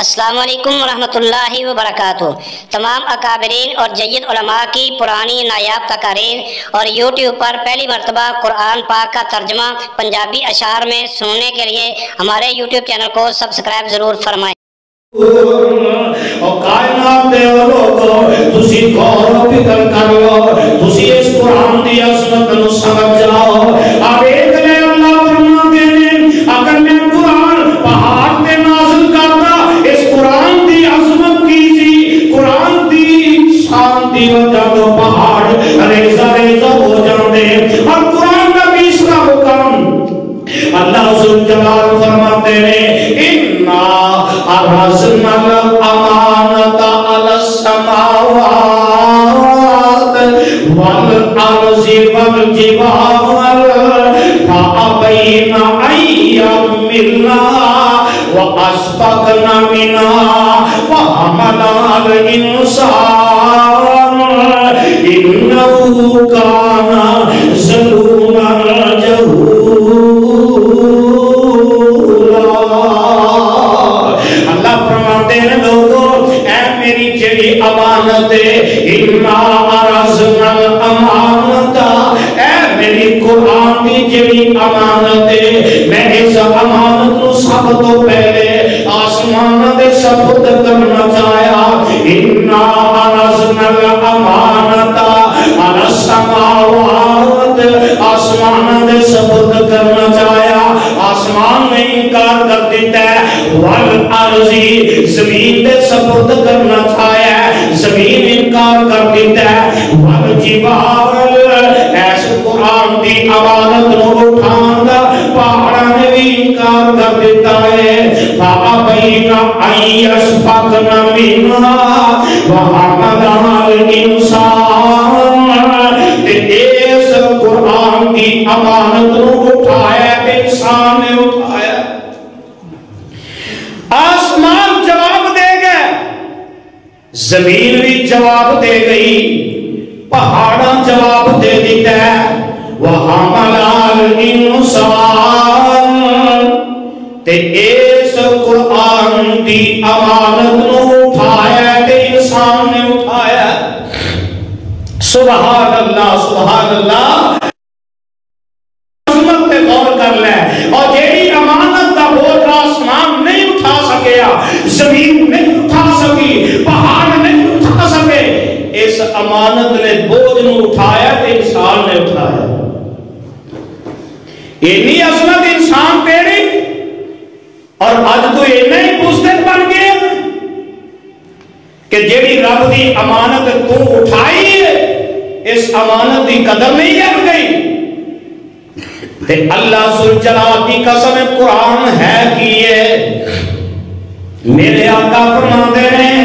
السلام علیکم ورحمۃ اللہ وبرکاتہ۔ تمام اکابرین اور جید علماء کی پرانی نایاب تقاریر اور یوٹیوب پر پہلی مرتبہ قرآن پاک کا ترجمہ پنجابی اشعار میں سننے کے لیے ہمارے یوٹیوب چینل کو سبسکرائب ضرور فرمائیں۔ اور کائنات دے لوگو تسی غور و فکر کر لو، تسی اس قرآن دی عظمت نو سمجھ جاؤ۔ اب ایک نے اللہ فرماتے ہیں اگر میں قرآن پہاڑ تے نازل کرتا، اس قرآن دی عظمت کی سی، قرآن دی شان دی وجہ تو پہاڑ ریزہ ریزہ ہو جاندے۔ اور قرآن کا تیسرا حکم اللہ ذوالجلال فرماتے ہیں اِنَّا عَرَضْنَا الْأَمَانَةَ عَلَى السَّمَاوَاتِ وَالْأَرْضِ وَالْجِبَالِ فَأَبَيْنَ أَن يَحْمِلْنَهَا وَأَشْفَقْنَ مِنْهَا وَحَمَلَهَا الْإِنسَانُ إِنَّهُ كَانَ ظَلُومًا جَهُولًا۔ اللہ فرماتے ہیں لوگو اے میری جڑی امانت ہے، اِنَّا عَرَضْنَا الْأَمَانَةَ، اے میری قرآن کی جڑی امانت ہے، میں اس امانت کو سب تو پہلے آسمان دے سپرد کرنا چاہیا۔ اِنَّا عَرَضْنَا الْأَمَانَةَ عَلَى السَّمَاوَاتِ، آسمان دے سپرد کرنا چاہیا، آسمان نے انکار کر دیتا ہے۔ وَالْأَرْضِ، زمین دے سپرد کرنا چاہیا ہے، زمین انکار کر دیتا ہے۔ وَالْجِبَالِ، ایسے قرآن دی امانت نو اٹھان دا پہاڑاں نے بھی انکار کر دیتا ہے۔ فَأَبَيْنَ أَن يَشْفَقْنَ مِنْهَا وَحَمَلَهَا الْإِنسَانُ، اس قرآن کی امانت نو اٹھایا انسان نے اٹھایا۔ آسمان جواب دے گئے، زمین بھی جواب دے گئی، پہاڑاں جواب دے دیتا ہے۔ وَحَمَلَهَا الْإِنسَانُ، تے اس قرآن دی امانت نو اٹھایا تے انسان نے اٹھایا۔ سبحان اللہ سبحان اللہ۔ عظمت پہ غور کر لے، اور جیڑی امانت دا بوجھ آسمان نہیں اٹھا سکیا، زمین نہیں اٹھا سکی، پہاڑ نہیں اٹھا سکے، اس امانت نے بوجھ نو اٹھایا تے انسان نے اٹھایا۔ اینی عظمت انسان پیڑی، اور آج تو یہ نہیں پوچھتے بن گئے کہ جیڑی رب دی امانت تو اٹھائی ہے، اس امانت دی قدر نہیں کر گئی۔ تے اللہ ذوالجلال کی قسم قرآن ہے کہ یہ میرے آقا فرماتے ہیں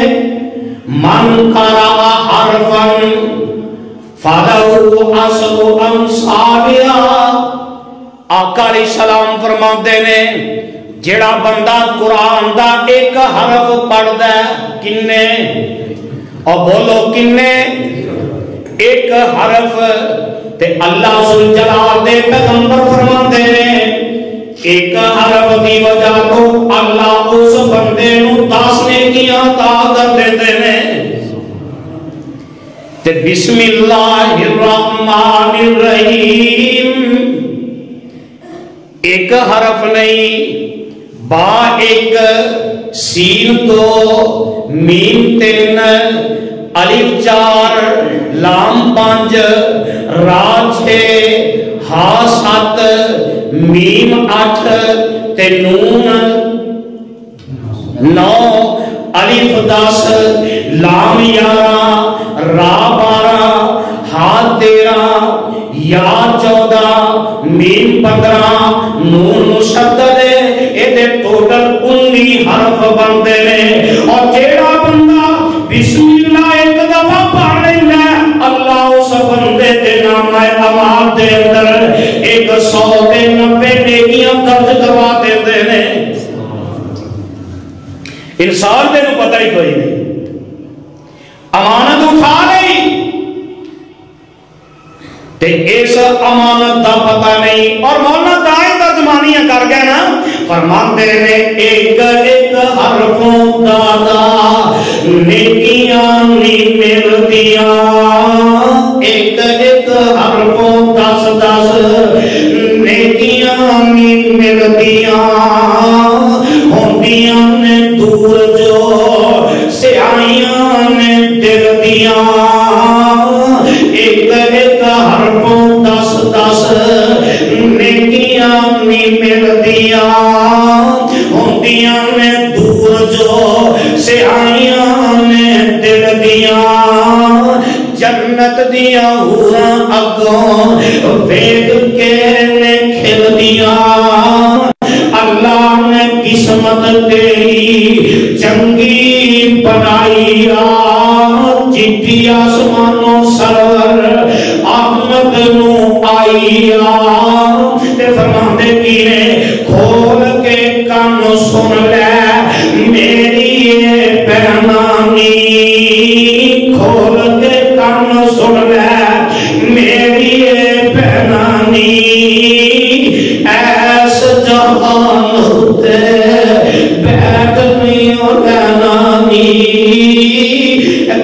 من قرأ حرفا فَلَهُ عَشْرُ أَمْثَالِهَا، آقا علیہ السلام فرماتے ہیں جڑا بندہ قرآن دا ایک حرف پڑھدا ہے، کنے، اور بولو کنے، ایک حرف، تے اللہ ذوالجلال دے پیغمبر فرماتے ہیں ایک حرف دی وجہ تو اللہ اس بندے نو 10 نیکیاں عطا کر دیتے ہیں۔ تے بسم اللہ الرحمن الرحیم، ایک حرف نہیں، با ایک، سین 2، میم 3، الف 4، لام 5، را 6، ہا 7، میم 8، تے نون 9، الف 10، لام 11، را 12، ہا 13، یا 14، میم 15، نون مشدد ہے، یہ ٹوٹل 19 حرف بنتے ہیں۔ اور جیڑا بندہ بسم اللہ ایک دفعہ پڑھ لینا ہے، اللہ اس بندے دے نام اعمال دے اندر 190 نیکیاں درج کروا دیتے ہیں۔ انسان دے نو پتہ ہی کوئی نہیں، امانت اٹھا لئی تے اس امانت دا پتہ نہیں، اور مولانا دائیں ترجمانیاں کر گئے نا، فرماتے ہیں ایک ایک حرفوں دا نیکیاں نہیں ملدیاں ایک ایک حرفوں 10 نیکیاں نہیں ملدیاں ہوندیاں نے دور جو سیائیاں نے دل دیاں ایک ایک حرفوں 10 نیکیاں نہیں ملدیاں ہوندیاں نے دور جو سیائیاں نے دل دیاں جنت دیا حوراں اگوں ویکھ کے نے کھل دیا اللہ نے قسمت تیری چنگی بنائی چٹھی آسمانوں سرور احمد نو آئی تے فرماندے کی نے کھول کے کان سن لے میری یہ پیغامی کھول کے کان سن لے میری یہ پیغامی ایس جہان ہوتے بیٹھ نہیں ہو رہنانی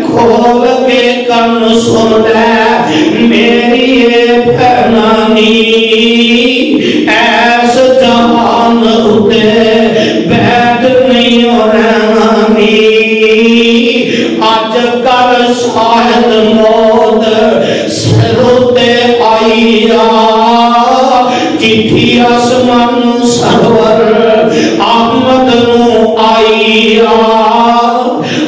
کھول کے کان سن لے میری یہ پیغامی ایس جہان ہوتے بیٹھ نہیں ہو رہنانی آج کل شاید موت سروتے آئی چٹھی آسمان سرور احمد نو آئی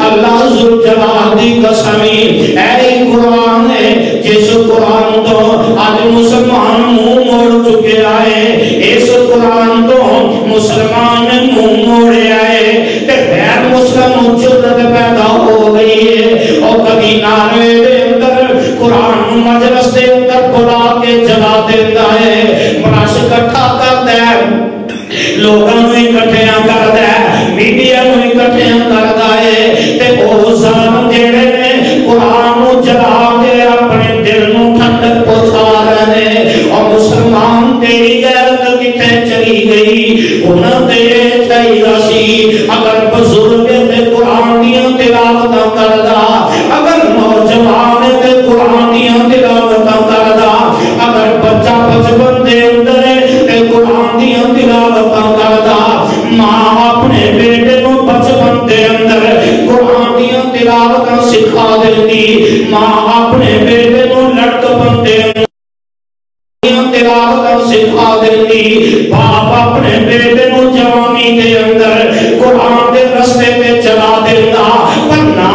اللہ ذوالجلال دی قسمی اے قرآن ہے جس قرآن تو آج مسلمان منہ موڑ چکے آئے اس قرآن تو مسلمان منہ موڑے آئے تے غیر مسلم جرت پیدا ہو گئی ہے اور کبھی نعرے دے اندر قرآن مجلس دے اندر بلا کے جلا دیتا ہے مراش اکٹھا کرتا ہے لوگوں نو اکٹھیاں کردا ہے میڈیا نو اکٹھیاں کردا ہے تے او ظالم جڑے نے قرآن نو جلا کے اپنے دل نو ٹھنڈک پہنچا رہے نے اور مسلمان تیری غیرت کتے چلی گئی انہاں تے چاہیے سی اگر بزرگ تے قرآن دیاں تلاوتاں کردا اگر نوجوان تے قرآن دیاں تلاوتاں کردا اگر بچہ بچپن دے اندر تے قرآن دیاں تلاوتاں کردا ماں اپنے بیٹے نو بچپن دے اندر قرآن دیاں تلاوتاں سکھا دیندی ماں اپنے بیٹے نو لڑکپن دے اندر تلاوت سکھا دیندی باپ اپنے بیٹے نو جوانی دے اندر قرآن دے رستے پہ چلا دیتا پر نا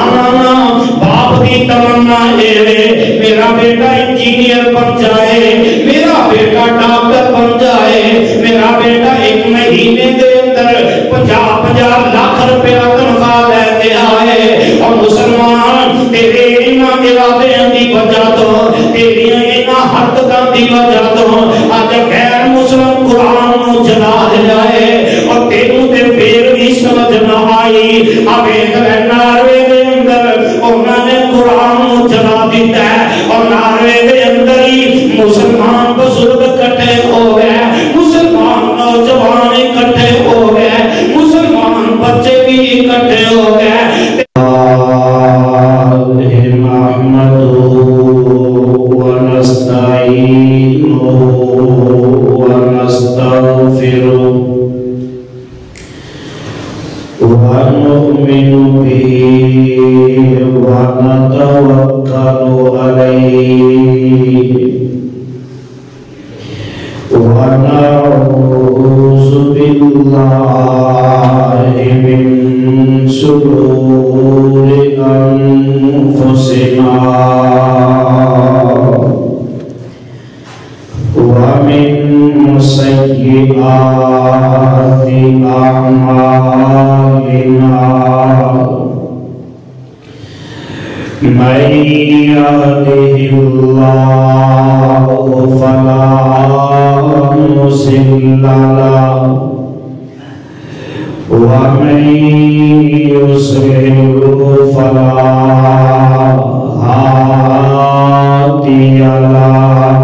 باپ دی تمنا ہے میرا بیٹا انجینئر بن جائے میرا بیٹا ڈاکٹر بن جائے میرا بیٹا ایک مہینے دے اندر 50 لاکھ روپیہ تنخواہ لے کے آئے اور مسلمان تیرے انہاں ارادیاں دی وجہ تو تیری انہاں حرکتاں دی وجہ تو آج غیر مسلم قرآن نو جلا جائے اور تینوں تے پھر بھی سمجھ نہ آئی اب ایک ناروے دے اندر انہوں نے قرآن نو جلا دیتا ہے اور ناروے دے اندر ہی مسلمان بزرگ کٹھے ہو گئے مسلمان نوجوان کٹھے ہو گئے مسلمان بچے بھی کٹھے ہو گئے ونؤمن به ونتوكل عليه ونعوذ بالله من شرور أنفسنا ومن سيئات أعمالنا من يهده الله فلا مضل له ومن يضلل فلا هادي له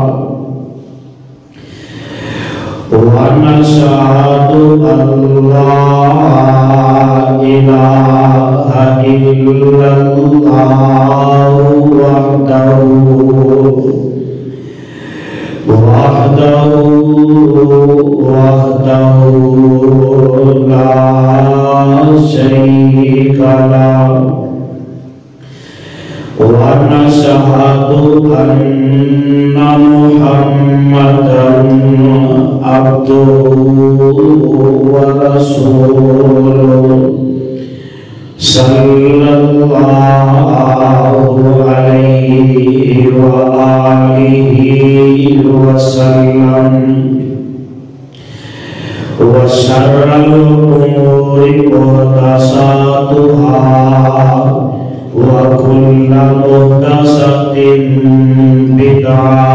ونشهد أن لا إله إلا الله وحده لا شريك له ونشهد أن محمدا عبده ورسوله صلى الله عليه وآله وسلم وشر الأمور محدثاتها وكل محدثة بدعة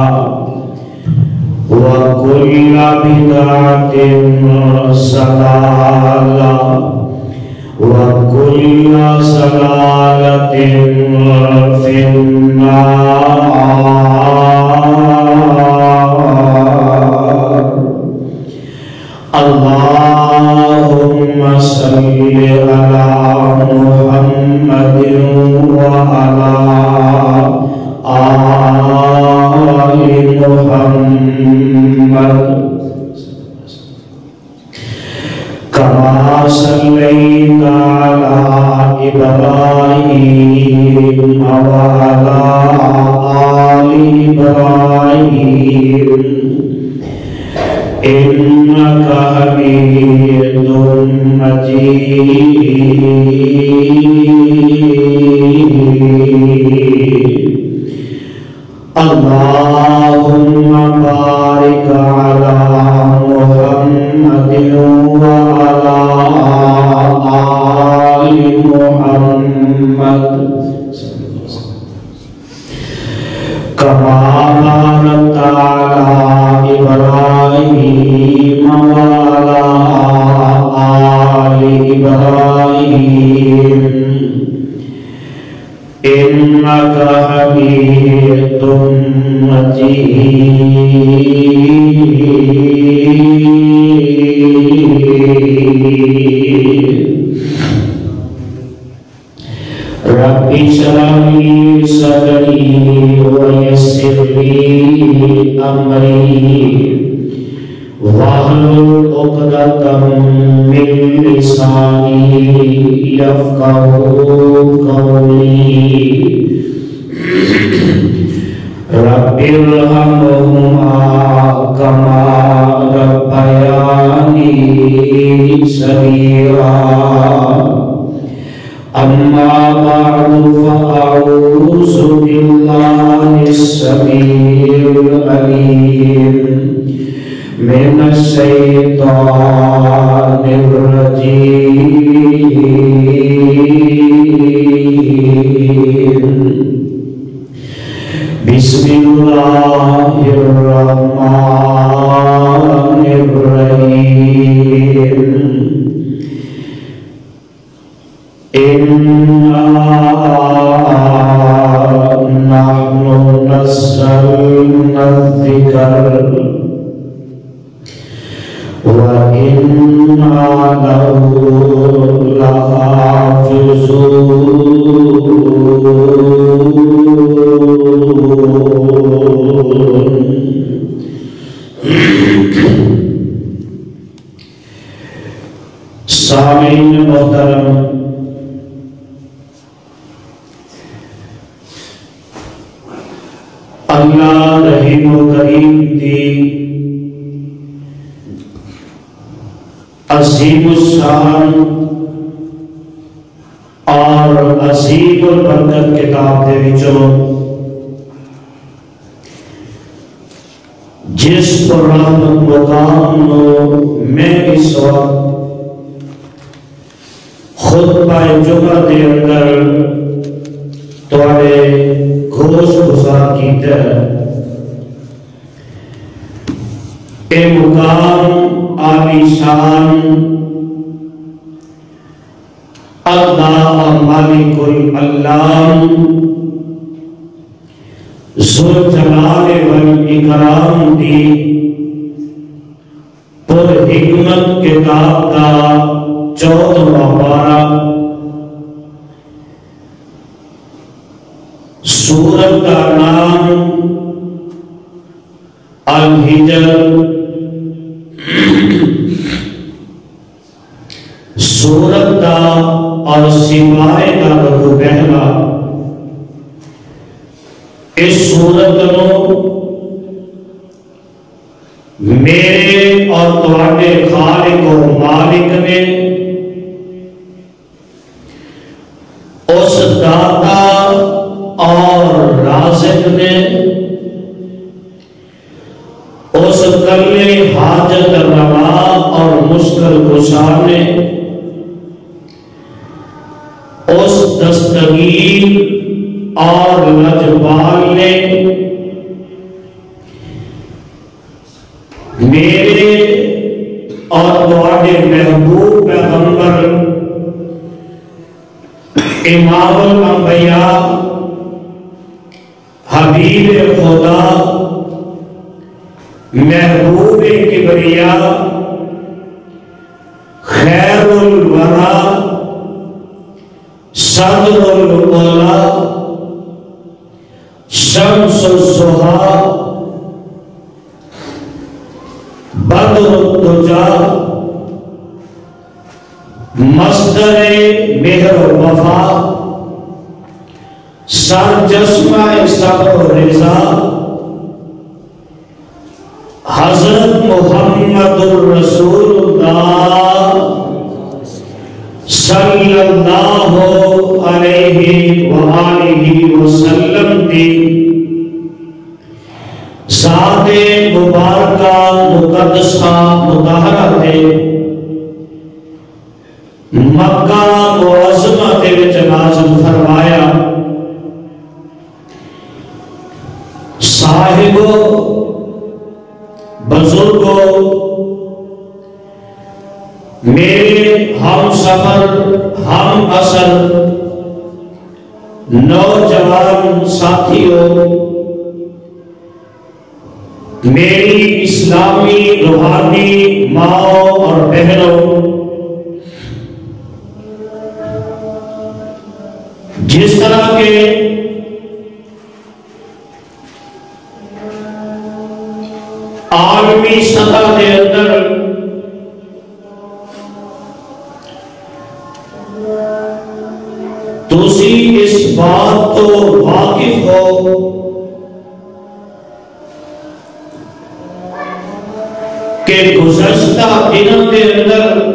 وكل بدعة ضلالة وكل ضلالة في النار. اللهم صل على محمد وعلى آل محمد كما صليت على إبراهيم وعلى آل إبراهيم إنك حميد مجيد. اللهم بارك على محمد وعلى آل محمد كما باركت على إبراهيم وعلى آل إبراهيم إنك حميد مجيد. رب اشرح لي صدري ويسر لي أمري واحلل عقدة من لساني يفقهوا قولي. رب ارحمهما كما ربياني صغيرا. أما بعد فأعوذ بالله السميع العليم من الشيطان الرجيم. بسم الله الرحمن الرحيم. إنا نحن نزلنا الذكر وإنا له لحافظون. سامعین محترم، اللہ رحیم و کریم دی عظیم الشان اور عظیم البرکت کتاب دے وچوں جس قرآن مقام نو میں اس وقت خطبہ جمعہ دے اندر تواڈے گوش گزار کیتا ہے. اے مقام عالی شان اللہ مالک العلام ذو الجلال والاکرام دی پر حکمت کتاب دا 14واں پارہ سورت کا نام الحجر، سورت کا اور سوائے کا رکو پہلا۔ اس سورت نو میرے اور تواڈے خالق و مالک نے، اس داتا اور رازق نے، اس کلے حاجت روا اور مشکل کشا نے، اس دستگیر اور لجبال نے میرے اور تواڈے محبوب پیغمبر امام الانبیاء حبیب خدا محبوب کبریا خیر الورا صدر الاولا شمس الضحیٰ بدر الدجا مصدر مہر و وفا سر جسمہ صبر و رضا حضرت محمد الرسول اللہ صلی اللہ علیہ وآلہ وسلم دی ذات مبارکہ مقدسہ مطہرہ دے مکہ معظمہ دے وچ نازل فرمایا۔ صاحبو، بزرگو، میرے ہم سفر ہم اثر نوجوان ساتھیوں، میری اسلامی روحانی ماں اور بہنوں، جس طرح کے عالمی سطح کے اندر تسی اس بات تو واقف ہو کہ گزشتہ دنوں کے اندر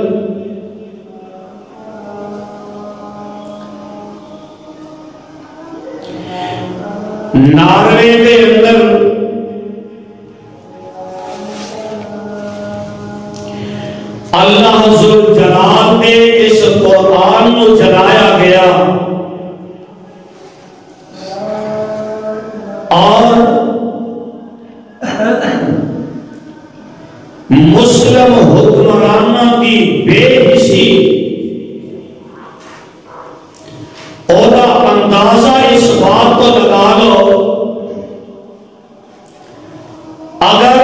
ناروے کے اندر اللہ ذوالجلال نے اس قرآن کو جلایا گیا اور مسلم حکمرانہ کی بے حسی اور اندازہ اس بات کو لگا لو، اگر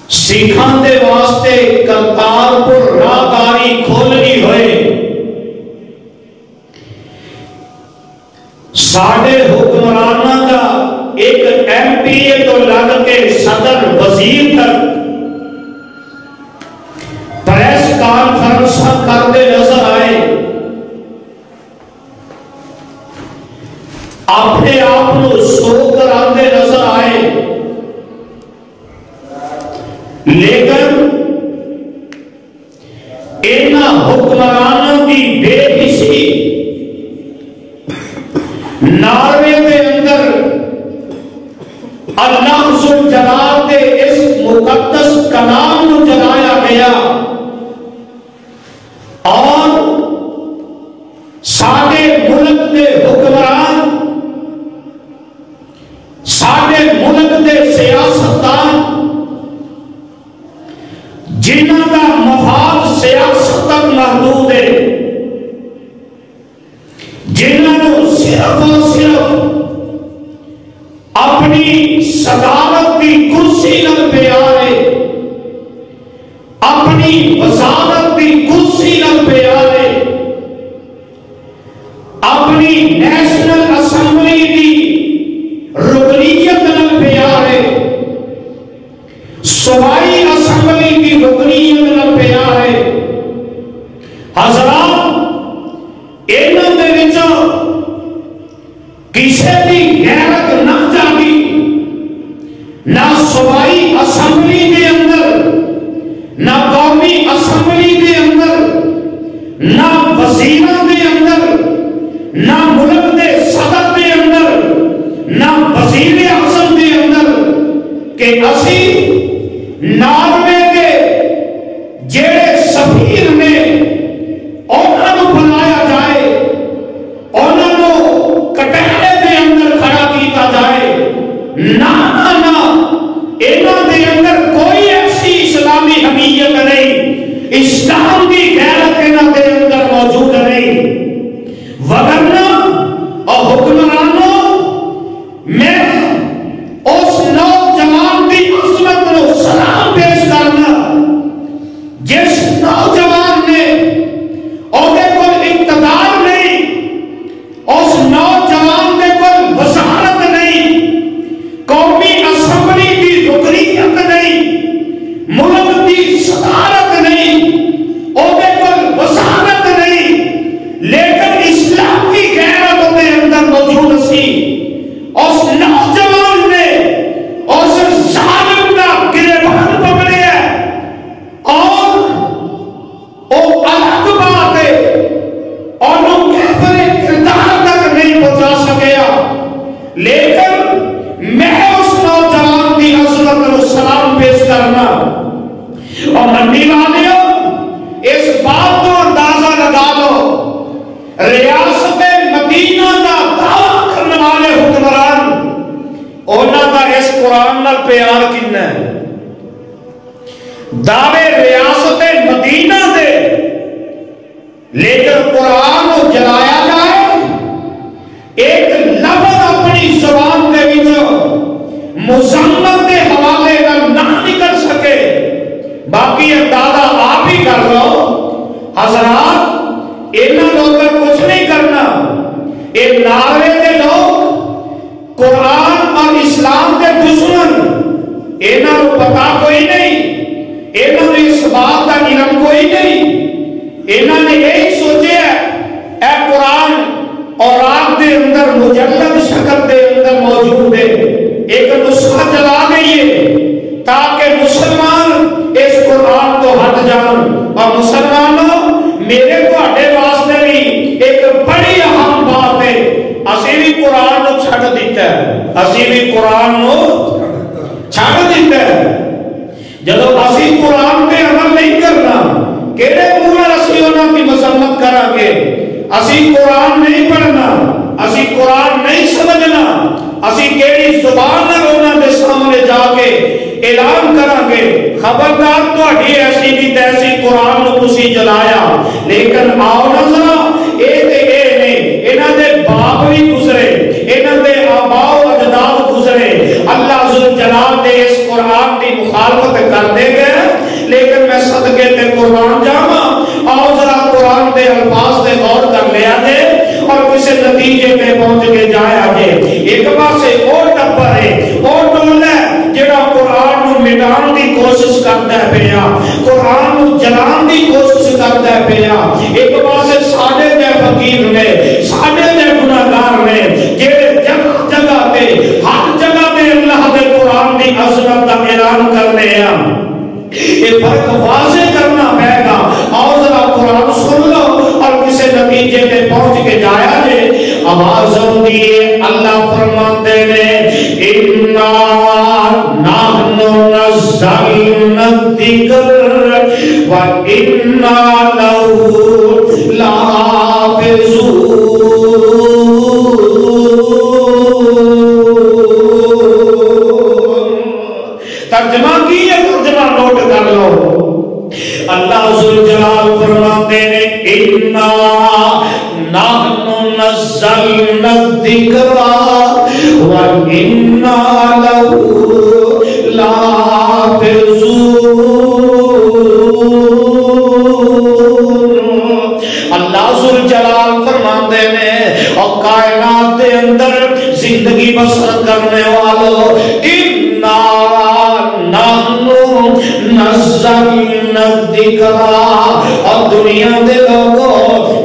سکھان دے واسطے کرتارپور راہداری کھولنی ہوئے، ساڑھے حکمرانہ کا ایک ایم پی اے تو لگ کے صدر وزیر تک پریس کانفرنس کرتے نظر آئے، اپنے آپ کو سو کر آتے نظر آئے، لیکن اینا حکمرانوں کی بے حسی ناروے کے اندر اللہ ذوالجلال کے اس مقدس کلام کو جلایا گیا اور ساڑھے ملک کے حکمران، ساڑھے ملک کے سیاستدان جنہوں کا مفاد سیاست تک محدود ہے، جنہوں صرف اور صرف اپنی صدارت کی کرسی نال پیار ہے، اپنی سفیر نے انہاں نو بلایا جائے، انہاں نو کٹہرے دے اندر کھڑا کیتا جائے، نہ انہاں دے اندر کوئی ایسی اسلامی حمیت نہیں، اسلام کی غیرت انہاں دے اندر موجود نہیں، وگرنہ اور حکمرانوں میں اس نوجوان کی عظمت کو سلام پیش کرنا، جس نوجوان نے اوہدے کوئی اقتدار نہیں، اس نوجوان دے کوئی وزارت نہیں، قومی اسمبلی کی رکنیت نہیں، ملک کی صدارت نہیں، اوہدے کوئی وزارت نہیں، لیکن اسلام کی غیرت کے اندر موجود سی، اس نوجوان نے اس ظالم کا گریبان پکڑے ہے، اور وہ الگ بات ہے، اور وہ کیفر کردار تک نہیں پہنچا سکیا، لیکن میں اس نوجوان کی عظمت کو سلام پیش کرنا، اور منی والیوں اس بات کو اندازہ لگا لو، ریاست مدینہ کا دعویٰ کرنے والے حکمران انہاں دا اس قرآن نال پیار کنا ہے، دعوے ریاست مدینہ دے، لیکن قرآن کو جلایا جائے، ایک لفظ اپنی زبان دے وچوں مذمت کے حوالے نہ نکل سکے، باقی اندازہ آپ ہی کر لو حضرات، انہاں لوگوں کچھ نہیں کرنا، یہ نعرے دے لوگ قرآن اور اسلام کے دشمن، انہاں کو پتا کوئی نہیں، انہاں نے اس بات کا علم کوئی نہیں، انہاں نے یہی سوچے اے قرآن اور آپ دے اندر مجلد شکل دے اندر موجود ہے، ایک نسخہ چلا گئی تاکہ مسلمان اس قرآن کو ہٹ جان، اور مسلمانوں میرے کو ہٹے واسطے بھی ایک بڑی اہم بات ہے، اسی بھی قرآن کو چھٹ دیتا ہے، اسی بھی قرآن کو چھٹ دیتا ہے، جدو اسی قرآن پہ عمل نہیں کرنا، کہنے پورا اسی انہوں کی مذمت کرا گے، اسی قرآن نہیں پڑھنا، اسی قرآن نہیں سمجھنا، اسی کیڑی زبان نہ رونا دے سامنے جا کے اعلان کریں گے، خبردار تو ہٹی ایسی بھی تیسی قرآن کو تسی جلایا، لیکن آؤ نظرہ اے نہیں، انہاں دے باپ بھی گزرے، انہاں دے آباء و اجداد گزرے، اللہ ذوالجلال دے اس قرآن کی مخالفت کر دے گئے، لیکن میں صدقے تے قرآن جاما، آؤ ذرا قرآن دے الفاظ دے غور کر لیا جے، اور کسی نتیجے پہ پہنچ کے جایا جے، ایک پاسے اور ٹبر ہے، اور ٹول ہے، جڑا قرآن کو مٹان دی کوشش کرتا ہے پیا، قرآن کو جلان دی کوشش کرتا ہے پیا، ایک پاسے ساڑھے دے فقیر نے، ساڑھے دے گناہگار نے، جڑے جگہ جگہ پہ، ہر جگہ پہ اللہ دے قرآن دی عظمت کا اعلان کرنے ہیں، یہ فرق واضح کرنا پڑے گا، اور ذرا قرآن سن لو اور کسی نتیجے پہ پہنچ کے جایا جے، آوازوں دیئے اللہ فرماتے نے اِنَّا نَحْنُ نَزَّلْنَا الذِّكْرَ وَإِنَّا لَهُ لَحَافِظُونَ۔ ترجمہ کی ہے، ترجمہ نوٹ کر لو، اللہ ذوالجلال فرماتے ہیں اِنَّا نَحْنُ نَزَّلْنَا الذِّكْرَ وَإِنَّا لَهُ لَحَافِظُونَ۔ اللہ ذوالجلال فرماتے ہیں اور کائنات کے اندر زندگی بسر کرنے والوں اِنَّا نَحْنُ نَزَّلْنَا الذِّكْرَ، اور دنیا دے لوگوں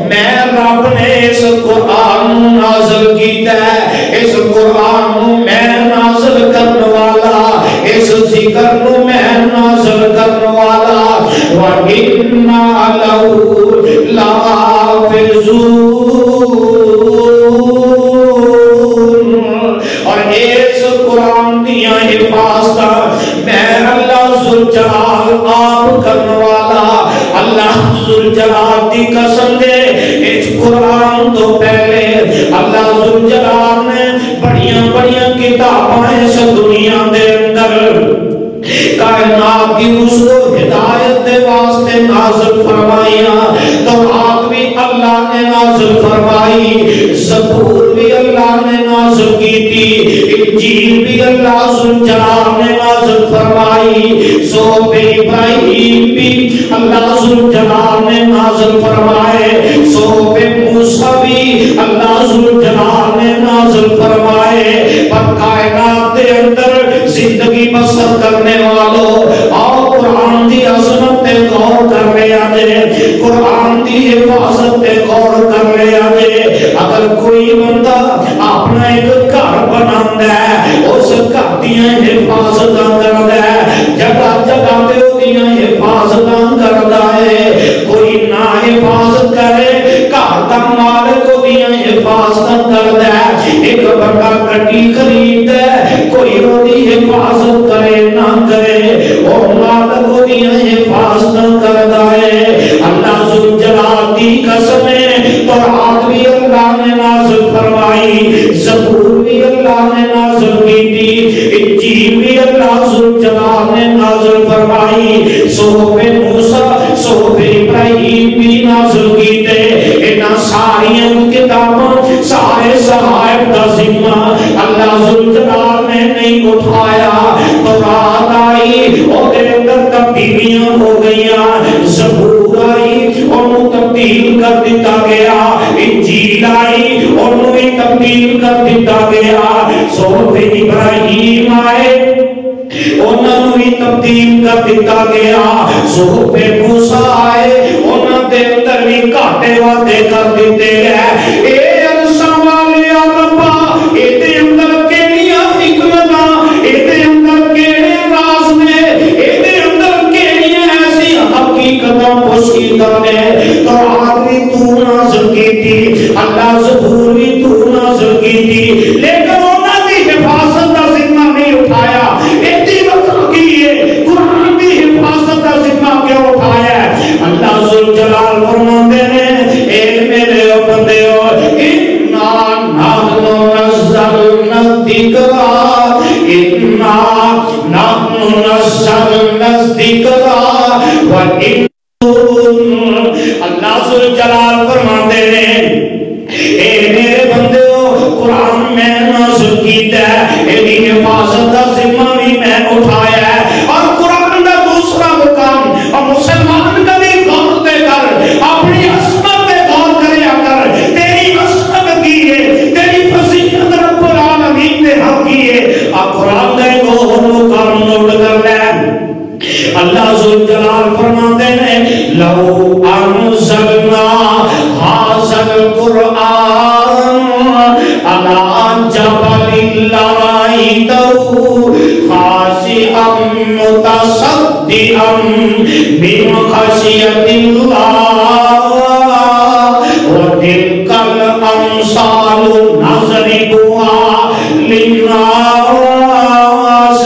میں رب نے اس قرآن نازل کیتا ہے، اس قرآن میں نازل کرنے والا، اس ذکر میں نازل کرنے والا، وَإِنَّا لَهُ لَحَافِظُونَ، اور اس قرآن دیا حفاظت میں اللہ ذوالجلال آپ کرنے والا، اللہ ذوالجلال دی قسم دے اس قرآن تو پہلے اللہ ذوالجلال نے بڑیاں بڑیاں کتاباں اس دنیا دے اندر کائنات کی اس کو ہدایت دے واسطے نازل فرمائیاں تورات بھی اللہ نے نازل فرمائی زبور بھی اللہ نے نازل کی تھی انجیل بھی اللہ ذوالجلال نے نازل فرمائی صحف ابراہیم بھی اللہ ذوالجلال نے نازل فرمائے صحف موسیٰ بھی اللہ ذوالجلال نے نازل فرمائے پر کائنات دے اندر زندگی بسر کرنے والوں اور قرآن دی عظمت تے غور کر لے آجے قرآن دی حفاظت تے غور کر لے آجے اگر کوئی بندہ اپنا ایک گھر بناندہ ہے اس گھر دیاں حفاظتاں کردہ ہے جگہ جگہ تے دیاں حفاظتاں کردہ ہے کوئی نہ حفاظت کرے گھر دا مالک دیاں حفاظتاں کردہ ہے ایک بندہ گھٹی خرید ہے کوئی دی حفاظت کرے نہ کرے اور مالک دیاں حفاظتاں کردہ ہے اللہ ذوالجلال دی قسم ہے تورات بھی اللہ نے نازل فرمائی زبور بھی اللہ نے نازل کی تھی انجیل بھی اللہ ذوالجلال نے نازل فرمائی صحف موسیٰ صحف ابراہیم بھی نازل کی تھے انہاں ساریاں کتاباں سارے صحائف دا ذمہ اللہ ذوالجلال نے نہیں اٹھایا تورات آئی اور دے اندر تبدیلیاں ہو گئیاں زبور آئی اور تبدیل کر دیتا گیا انجیل آئی اور بھی تبدیل کر دیتا گیا صحف ابراہیم آئے انہوں نے تبدیل کر دیتا گیا صحف موسیٰ آئے انہوں دے اندر بھی کاٹے وعدے کر دیتے گئے اے عرصہ والے ربا اے دے اندر کیڑیاں حکمتاں اے دے اندر کیڑے راز نے اے دے اندر کیڑیاں ایسی حقیقتاں پوشیدہ نے تو آدمی تو نازل کی تھی اللہ زبور بھی تو نازل کی تھی لیکن انہوں نے حفاظت کا ذمہ نہیں اٹھایا قرآن کی حفاظت کا ذمہ کیوں اٹھایا ہے اللہ ذوالجلال فرماتے ہیں اے میرے بندیو انا نحن نزلنا الذکر انا نحن نزلنا الذکر وَإِنَّ اللہ ذوالجلال فرماتے ہیں اے میرے بندیو قرآن میں نازل کیتا ہے ایدی حفاظت کا ذمہ بھی میں اٹھایا ہے اور قرآن کا دوسرا مقام اور مسلمان کا بھی غور دے کر اپنی عصمت دے غور کرے کر تیری عصمت کی ہے تیری فضیلت رب العالمین نے حق کی ہے اور قرآن کا ایک اور مقام نوٹ کر لے اللہ ذوالجلال فرماتے ہیں لو انزلنا هذا القرآن على جبل لرأيته خاشعا متصدعا من خشية الله وتلك الأمثال نضربها للناس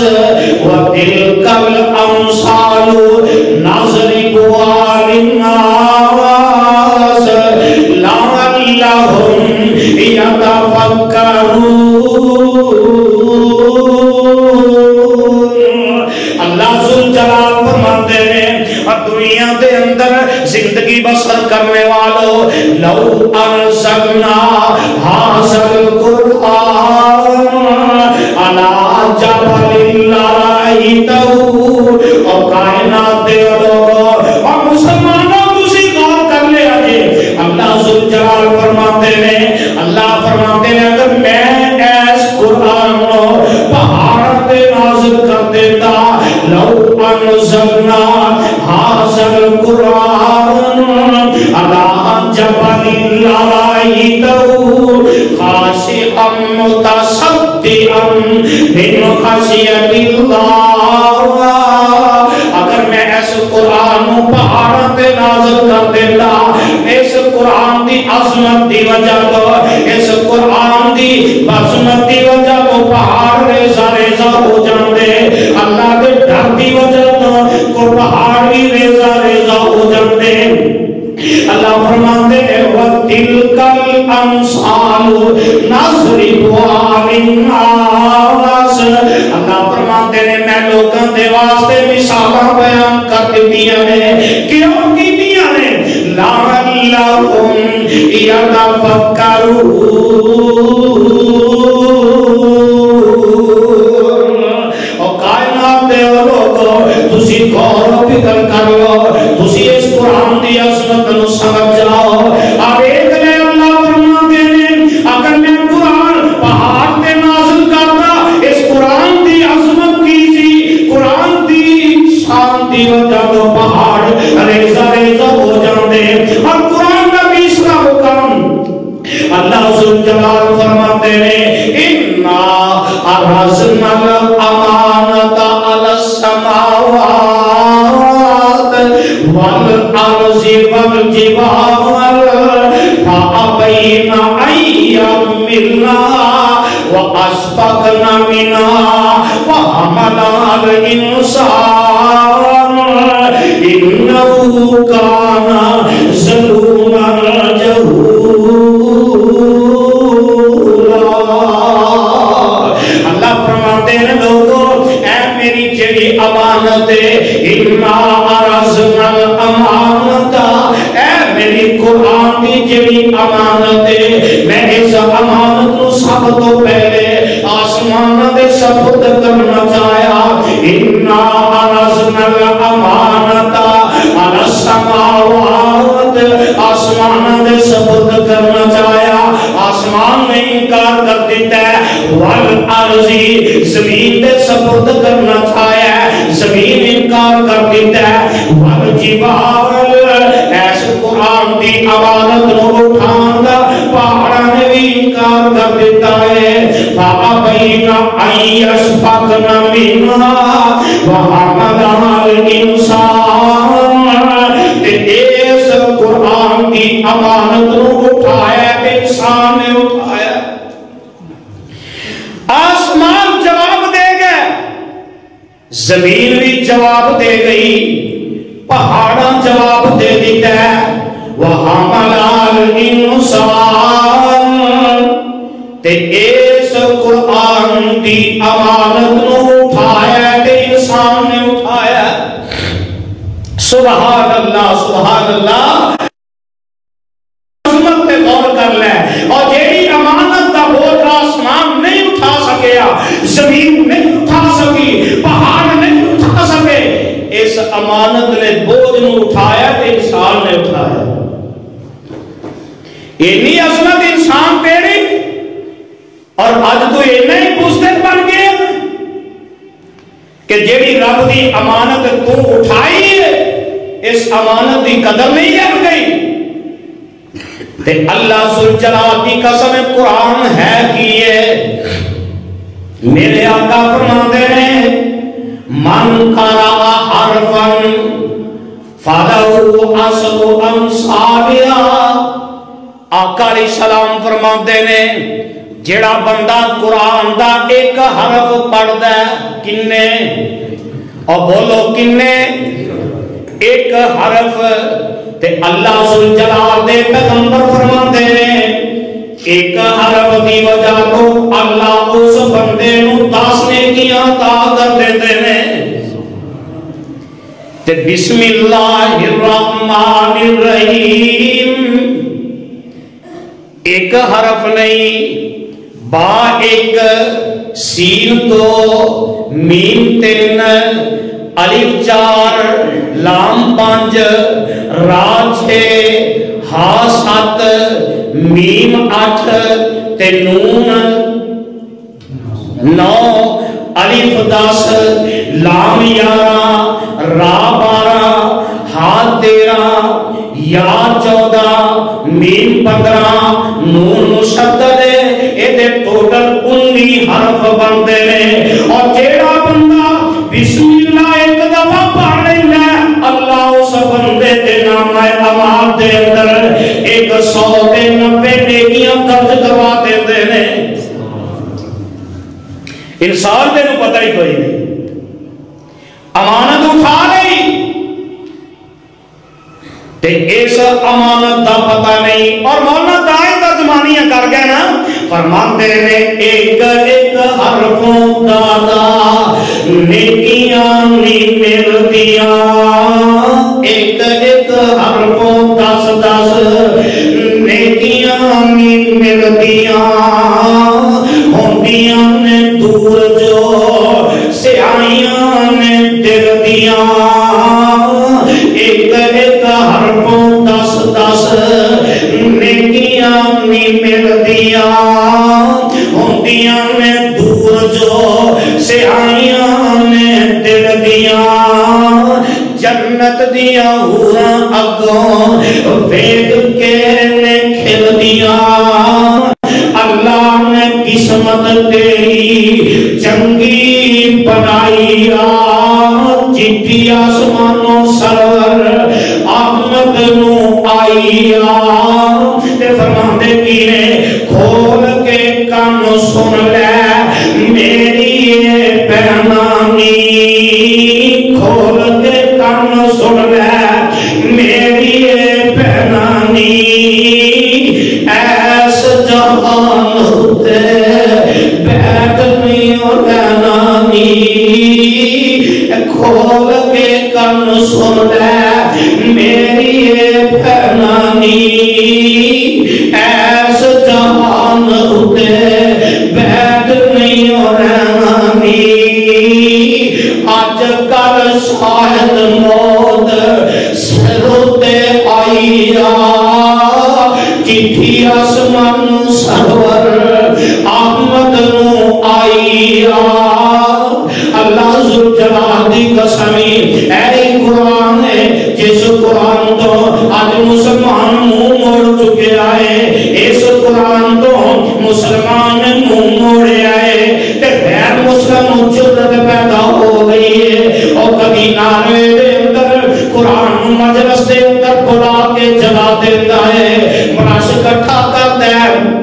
وتلك الأمثال نضربها للناس لعلهم يتفكرون اللہ ذوالجلال فرماتے ہیں اور دنیا دے اندر زندگی بسر کرنے والوں لو انزلنا هذا القرآن على جبل لرأيته اور کائنات دے لوگوں اور مسلمانوں تسی غور کر لے آجے اللہ ذوالجلال فرماتے ہیں اللہ فرماتے ہیں اگر میں ایس قرآن کو پہاڑ پہ نازل کر دیتا لو انزلنا هذا القرآن على جبل لرأيته خاشعا متصدعا من خشية الله اگر میں اس قرآن پہاڑ پہ نازل کر دیتا اس قرآن دی عظمت دی وجہ تو اس قرآن دی عظمت دی وجہ تو پہاڑ ریزہ ریزہ ہو جاندے اللہ کے ڈر دی وجہ تو کو پہاڑ بھی ریزہ ریزہ ہو جاندے اللہ فرماتے ہیں وَتِلْكَ الْأَمْثَالُ نَضْرِبُهَا لِلنَّاسِ اللہ فرماتے ہیں میں لوگوں دے واسطے مثالاں بیان کر دتیاں نے کیوں کیتیاں نے لَعَلَّهُمْ يَتَفَكَّرُونَ اور کائنات دے لوگو تسی غور و فکر کر لو تسی اس قرآن دی عظمت نو سمجھ جاؤ اب ایک لے اللہ فرماتے ہیں اگر میں قرآن پہاڑ تے نازل کرتا اس قرآن دی عظمت کی سی قرآن دی شان دی وجہ تو پہاڑ ریزہ ریزہ ہو جاندے اور قرآن کا تیسرا حکم اللہ ذو جلال فرماتے ہیں اِنَّا عَرَضْنَا الْأَمَانَةَ عَلَى السَّمَاوَاتِ وَالْأَرْضِ وَالْجِبَالِ فَأَبَيْنَ أَن يَحْمِلْنَهَا وَأَشْفَقْنَ مِنْهَا وَحَمَلَهَا الْإِنسَانُ إِنَّهُ كَانَ ظَلُومًا جَهُولًا اللہ فرماتے ہیں لوگوں اے میری جڑی امانت ہے اِنَّا عَرَضْنَا الْأَمَانَةَ اے میری قرآن کی جڑی امانت ہے میں اس امانت کو سب تو پہلے آسمان دے سپرد کرنا چاہیا اِنَّا عَرَضْنَا الْأَمَانَةَ عَلَى السَّمَاوَاتِ آسمان دے سپرد کرنا چاہیا آسمان نے انکار کر دیتا ہے والارضی زمین دے سپرد کرنا چاہیا ہے زمین انکار کر دیتا ہے والجبال ایسے قرآن دی امانت نو اٹھان دا پہاڑا نے بھی انکار کر دیتا ہے فَأَبَيْنَ أَن يَشْفَقْنَ مِنْهَا وَحَمَلَهَا الْإِنسَانُ اس قرآن کی امانت نو اٹھایا انسان نے اٹھایا آسمان جواب دے گئے زمین بھی جواب دے گئی پہاڑاں جواب دے دیتا ہے وَحَمَلَهَا الْإِنسَانُ تے اس قرآن دی امانت نو اٹھایا تے انسان نے اٹھایا سبحان اللہ سبحان اللہ عظمت پہ غور کر لے اور جیڑی امانت دا بوجھ آسمان نہیں اٹھا سکیا زمین نہیں اٹھا سکی پہاڑ نہیں اٹھا سکے اس امانت نے بوجھ نو اٹھایا تے انسان نے اٹھایا اتنی عظمت انسان پیڑی اور آج تو یہ نہیں پوچھتے بن گئے کہ جیڑی رب دی امانت تو اٹھائی ہے اس امانت دی قدر نہیں کر گئی تے اللہ ذوالجلال کی قسم قرآن ہے کیے میرے آقا فرماتے ہیں من قرأ حرفا فَلَهُ عَشْرُ أَمْثَالِهَا آقا علیہ السلام فرماتے ہیں جڑا بندہ قرآن دا ایک حرف پڑھ دے کنے اور بولو کنے ایک حرف تے اللہ ذوالجلال دے پیغمبر فرماتے ہیں ایک حرف دی وجہ تو اللہ اس بندے نو 10 نیکیاں عطا کر دیتے ہیں تے بسم اللہ الرحمن الرحیم ایک حرف نہیں با ایک سین 2 میم 3 الف 4 لام 5 را 6 ہا 7 میم 8 تے نون 9 الف 10 لام 11 را 12 ہا 13 یا 14 میم 15 نون مشدد ایدے ٹوٹل 19 حرف بندے نے اور جیڑا بندہ بسم اللہ ایک دفعہ پڑھ لینا اللہ اس بندے دے نام اعمال دے اندر 190 نیکیاں درج کروا دیندے نے انسان دے نو پتہ ہی کوئی نہیں امانت اٹھا نہیں تے اس امانت دا پتہ نہیں. اور مولانا تائیں ترجمانیاں کر گئے نا, فرماتے ہیں ایک ایک حرفوں دادا نیکیاں نہیں ملتیاں, ایک ایک حرفوں 10 نیکیاں نہیں ملتیاں, ہوندیاں نے دور جو سیائیاں نے دل دیاں, ایک ایک حرفوں 10 نیکیاں نہیں ملتیاں, ہوندیاں نے دور جو سیائیاں نے دل دیاں, جنت دیاں حوراں اگوں ویکھ کے نے کھل دیاں, اللہ نے قسمت تیری چنگی بنائی چٹھی آسمانوں سرور احمد نو آئی تے فرماندے کی نے کھول کے کان سن لے میری یہ پیغامی, کھول کے کان سن لے میری یہ پیغامی, ایس جہان ہوتے بیٹھ نہیں ہونا نی, کھول کے کان سن لے میری یہ پیغامی, ایس جہان ہوتے بیٹھ نہیں ہونا نی, آج کل شاید موت سروتے آئی چٹھی آسمان سرور احمد نو آئی, اللہ ذوالجلال دی قسمی اے قرآن ہے جس قرآن تو آج مسلمان منہ موڑ چکے آئے, اس قرآن تو مسلمان منہ موڑے آئے تے غیر مسلم جرت پیدا ہو گئی ہے, اور کبھی نعرے دے اندر قرآن مجلس دے اندر بلا کے جلا دیتا ہے, مراش اکٹھا کرتا ہے,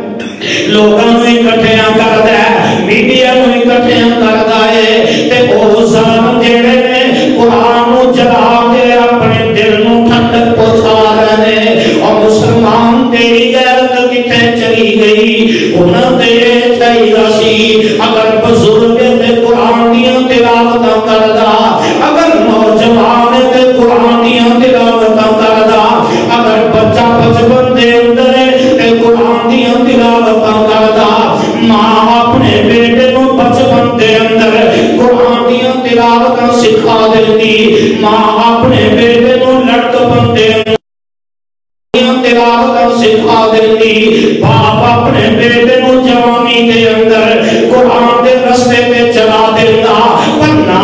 لوگوں نے اکٹھیاں کرتا ہے, میڈیا نے اکٹھیاں کرتا ہے, تے او ظالم جڑے نے قرآن نو جلا کے اپنے دل نو ٹھنڈک پہنچا رہے ہیں, اور مسلمان تیری غیرت کتے چلی گئی, انہاں تے چاہیے سی اگر بزرگ تے قرآن دیاں تلاوتاں کردا, اگر نوجوان تے قرآن دیاں تلاوتاں کردا, اگر بچہ بچپن دے اندر تے قرآن دیاں تلاوتاں کردا, ماں اپنے بیٹے کو بچپن دے اندر قرآن دیاں تلاوتاں سکھا دیتی, ماں اپنے بیٹے کو لڑکپن دے اندر تلاوتاں سکھا دیتی, باپ اپنے بیٹے کو جوانی دے اندر قرآن دے رستے پہ چلا دیتا, پر نا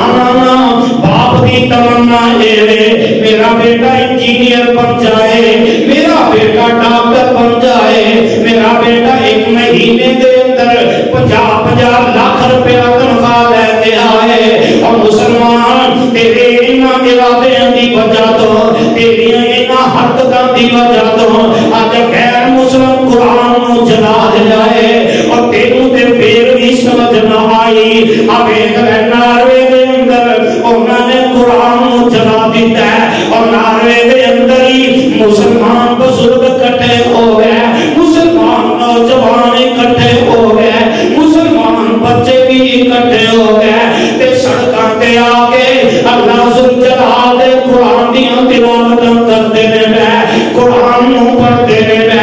باپ دی تمنا ہے میرا بیٹا انجینئر بن جائے, میرا بیٹا ڈاکٹر بن جائے, میرا بیٹا ایک مہینے دے اندر 50 لاکھ روپیہ تنخواہ لے کے آئے, اور مسلمان تیرے انہاں ارادیاں دی وجہ تو, تیری انہاں حرکتاں دی وجہ تو آج غیر مسلم قرآن نو جلا جائے, اور تینوں تے پھر بھی سمجھ نہ آئی, اب ایک نعرے دے اندر انہوں نے قرآن نو جلا دیتا ہے, اور نعرے دے اندر ہی مسلمان بزرگ کٹھے ہو گئے, مسلمان نوجوان کٹھے ہو گئے, مسلمان بچے بھی کٹھے ہو گئے, تے سڑکاں تے آ کے اللہ ذوالجلال دے قرآن دیاں تلاوتاں کرتے نے, قرآن نو پڑھتے نے,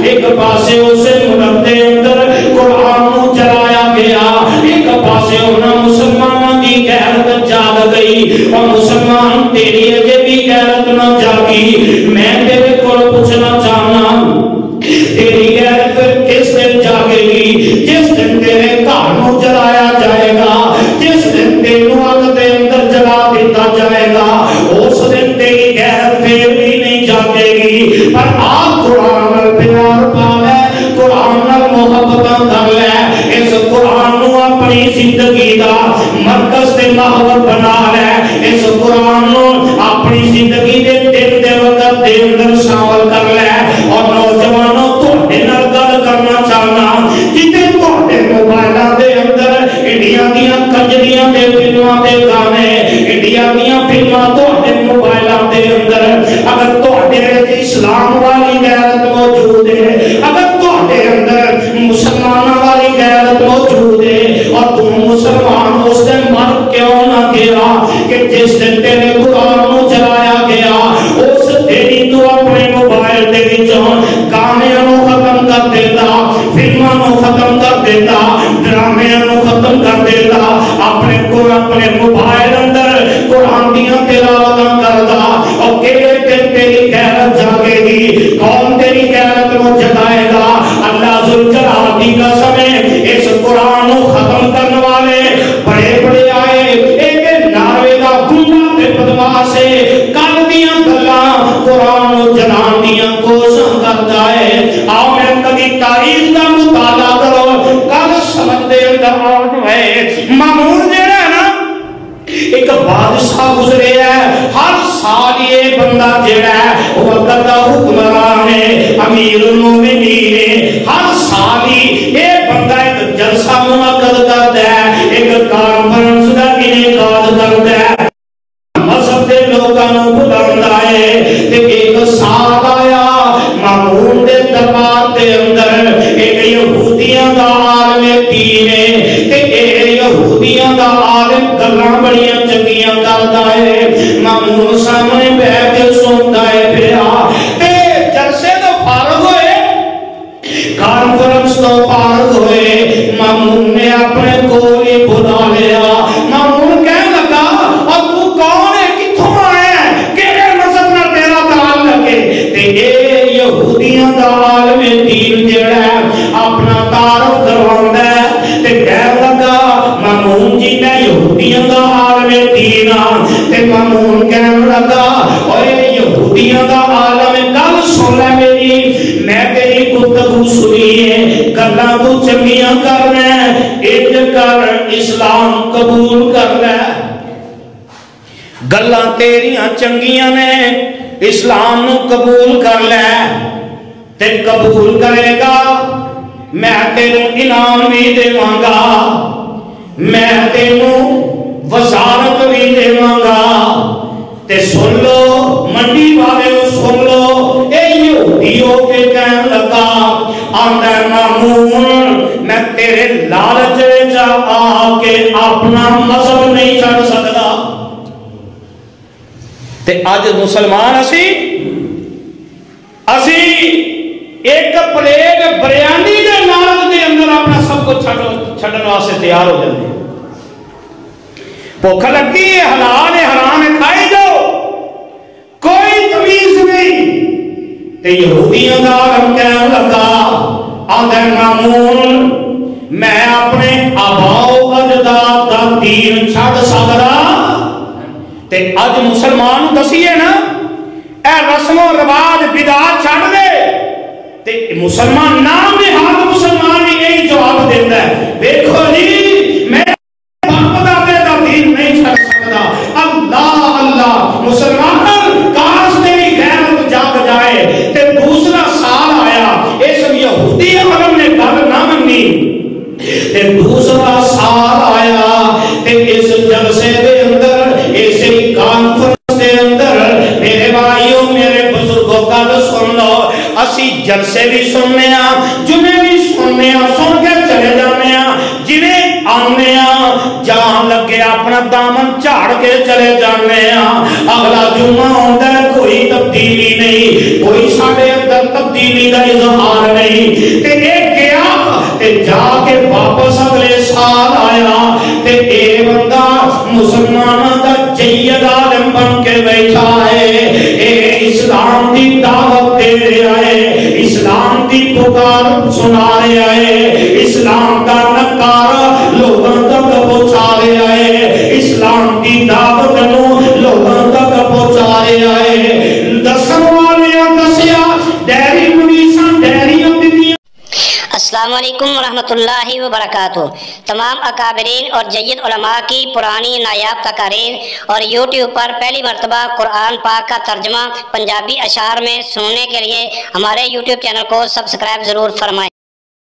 ایک پاسے اسے ملک دے اندر قرآن نو جلایا گیا, ایک پاسے انہاں مسلمانوں دی غیرت جاگ گئی, اور مسلمان تیری اجے بھی غیرت نہ جاگی, میں تیرے کو پوچھنا چاہنا تیری غیرت کس دن جاگے گی, جس دن تیرے گھر نو جلایا جائے گا, جس دن تینوں اگ دے اندر جلا دیتا جائے گا, اس دن تیری غیرت پھر بھی نہیں جاگے گی, پر آپ قرآن نال پیار پا لے, قرآن نال محبت کر لے, اس قرآن نو اپنی زندگی دا مرکز تے محور بنا لے, اس قرآن نو اپنی زندگی دے دن دے وقت دے اندر شامل کر لے, اور نوجوانوں تواڈے نال گل کرنا چاہنا, جتے تواڈے موبائلاں دے اندر انڈیا دیاں کنجریاں دے فلماں دے گانے, انڈیا دیاں فلماں تواڈے موبائلاں دے اندر, اگر تواڈے ذوالجلال دی قسم ہے اس قرآن کو ختم کرنے والے بڑے بڑے آئے ایک ناروے دا گنڈا تے بدماش ہے کل دیاں گلاں قرآن کو جلان دیاں کوشاں کردا ہے آؤ میں کبھی تاریخ دا مطالعہ کرو کل سمجھ دے اندر آؤ ہے مامون جڑا ہے نا ایک بادشاہ گزرے ہے ہر سال یہ بندہ جڑا ہے وہ وقت دا حکمران ہے امیر المومنین ہے ہر سال ہی یہ بندہ ایک جلسہ منعقد کرتا ہے ایک کانفرنس کا انعقاد کرتا ہے مذہب دے لوگاں بلاوندا ہے تے ایک سال آیا مامون دے دربار دے اندر ایک یہودیاں دا عالم دین ہے تے یہودیاں دا عالم گلاں بڑیاں چنگیاں کردا ہے مامون سامنے بیٹھ کے سندا ہے پیا تے جلسے تو فارغ ہوئے کانفرنس تو فارغ ہوئے مامون نے اپنے کول ہی بلا لیا مامون کہنے لگا اور تو کون ہے کتھوں آیا ہے کیڑے مذہب نال تیرا تعلق ہے تے اے یہودیاں دا عالم دین جڑا ہے اپنا تعارف کرواوندا ہے تے کہنے لگا مامون جی میں یہودیاں دا عالم دین ہاں تے مامون کہنے لگا اوے یہودیاں دا عالم گل سن لے میری میں تیری گفتگو سنی ہے گلاں تو چنگیاں کرنا اج کر اسلام قبول کر لے گلاں تیریاں چنگیاں نے اسلام نو قبول کر لے تے قبول کرے گا میں تینوں انعام بھی دیواں گا میں تینوں وزارت بھی دیواں گا تے سن لو منڈی والے سن لو اے یہودیوں کے کہنے لگا آندا مامون میں تیرے لالچ وچ آ کے اپنا مذہب نہیں چھڈ سکدا تے اج مسلمان اسی ایک پلیٹ بریانی دے نال دے اندر اپنا سب کچھ چھڈن واسطے تیار ہو جاندے بھوک لگی ہے حلال ہے حرام ہے کھائی جاؤ کوئی تمیز نہیں تے یہودیاں دا عالم کہنے لگا آندا مامون میں اپنے آباء و اجداد دا دین چھڈ سکدا تے اج مسلمان دسیے نا اے رسم و رواج بدعت چھڈ دے تے مسلمان نام نہاد مسلمان ہی یہی جواب دیتا ہے دیکھو جی میں باپ دادے دا دین نہیں چھڈ سکدا اللہ اللہ مسلمان کاش تیری غیرت جاگ جائے تے دوسرا سال آیا اس یہودی عالم نے گل نہ منی تے دوسرا سال آیا تے اس جلسے دے اندر اسی کانفرنس دے اندر میرے بھائیوں میرے بزرگوں کا سن لو اسی جلسے بھی سننے ہاں جنہیں بھی سننے ہاں سن کے چلے جانے ہاں جنہیں آنے ہاں جان لگے اپنا دامن جھاڑ کے چلے جانے ہاں اگلا جمعہ ہوتا ہے کوئی تبدیلی نہیں کوئی ساڑھے اندر تبدیلی کا اظہار نہیں تے ایک گیا تے جا کے واپس اگلے سال آیا تے اے بندہ مسلمانہ دا جید عالم بن کے بیٹھا ہے اے اسلام دی دعوت دے رہا ہے اسلام دی پکار سنا رہا ہے اسلام دا نکار لوگوں تک پہنچا رہا ہے اسلام دی دعوت نو لوگوں تک پہنچا رہا ہے دسن والیاں دسیا ڈیری منیساں ڈیریاں دیدیاں السلام علیکم ورحمۃ اللہ وبرکاتہ۔ تمام اکابرین اور جید علماء کی پرانی نایاب تقاریر اور یوٹیوب پر پہلی مرتبہ قرآن پاک کا ترجمہ پنجابی اشعار میں سننے کے لیے ہمارے یوٹیوب چینل کو سبسکرائب ضرور فرمائیں۔